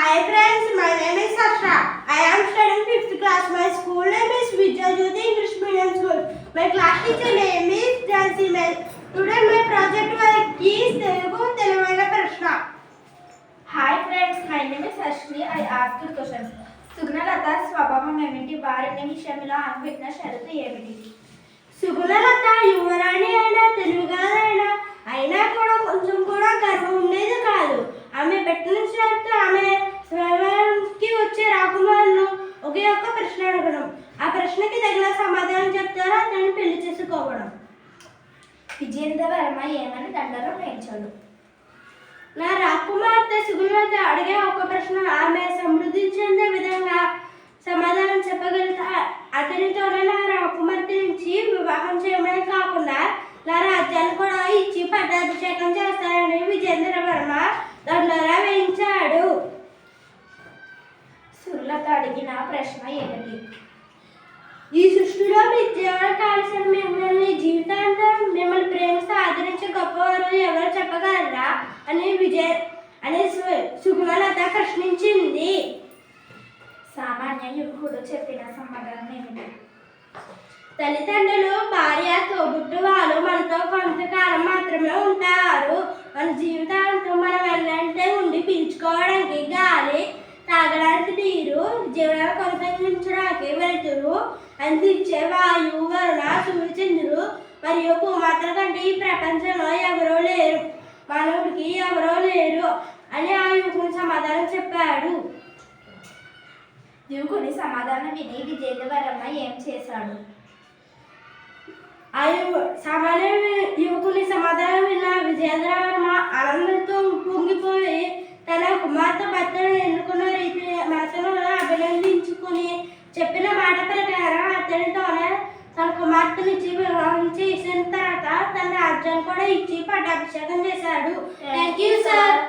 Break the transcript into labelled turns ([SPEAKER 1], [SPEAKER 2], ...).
[SPEAKER 1] Hi friends, my name is Sasha. I am studying 5th class. My school name is Vijay Jyoti English Medium School. My class teacher name is Jansi Mel. Today my project work is Telugu Telangana Prashna.
[SPEAKER 2] Hi friends, my name is Ashli. I ask you questions. సుగుణలత స్వభావం ఏమిటి? వారిని విషయంలో ఆమె పెట్టిన షరతు ఏమిటి?
[SPEAKER 1] సుగుణలత యువరాణి అయినా తెలుగుగారైనా అయినా కూడా కొంచెం కూడా గర్వం ఉండేది కాదు. ఆమె పెట్టిన షరతు ఆమె స్వయంకి వచ్చే రాకుమారులు ఒకే ఒక్క ప్రశ్న అడగడం, ఆ ప్రశ్నకి తగిన సమాధానం చెప్తారో అతన్ని పెళ్లి చేసుకోవడం.
[SPEAKER 2] విజేంద్ర వర్మ ఏమని దండరం నేర్చాడు?
[SPEAKER 1] నా రాకుమార్తె సుగుణలత అడిగే ఒక ప్రశ్న ఆమె సమృద్ధి చెందే విధంగా సమాధానం చెప్పగలిగితే అతనితోనే నా రాకుమార్తె నుంచి వివాహం చేయడమే కాకుండా నా రాజ్యాన్ని కూడా ఇచ్చి పట్టాభిషేకం చేస్తానని విజేంద్ర వర్మ దండోరా వేయించాడు.
[SPEAKER 2] సుగుణలత అడిగిన ప్రశ్న ఏమిటి?
[SPEAKER 1] ఈ సృష్టిలో మీ జీవన కాల్సిన మిమ్మల్ని జీవితాంతం మిమ్మల్ని ప్రేమిస్తూ ఆదరించే గొప్పవారు ఎవరు చెప్పగలరా అని సుగుణలత ప్రశ్నించింది.
[SPEAKER 2] సామాన్య యువకుడు చెప్పిన సమాధానం ఏమిటి?
[SPEAKER 1] తల్లిదండ్రులు, భార్య, తోబుట్టువారు మనతో కొంతకాలం మాత్రమే ఉంటారు. మన జీవితాంతం మనం వెళ్ళంటే ఉండి పీల్చుకోవడానికి గాలి, తాగడానికి నీరు, జీవనాన్ని కొనసాగించడానికి వెలుతురు, అందించే వాయువు, వరుణ, సూర్యచంద్రుడు మరియు భూమాత కంటే ఈ ప్రపంచంలో ఎవరో లేరు, మానవుడికి ఎవరో లేరు అని ఆ యువకుని సమాధానం చెప్పాడు.
[SPEAKER 2] యువకుని సమాధానం విని విజేంద్ర వర్మ ఏం చేశాడు?
[SPEAKER 1] సామాన్య యువకుని సమాధానం విన్న విజేంద్ర వర్మ ఆనందంతో పొంగిపోయి తన కుమార్తె భర్తను ఎన్నుకున్న రీతిని మనసులో అభినందించుకుని చెప్పిన మాట ప్రకారం అతనితోనే తన కుమార్తెనిచ్చి వివాహం చేసిన తర్వాత తన రాజ్యాన్ని కూడా ఇచ్చి పట్టాభిషేకం చేశాడు. Thank you sir.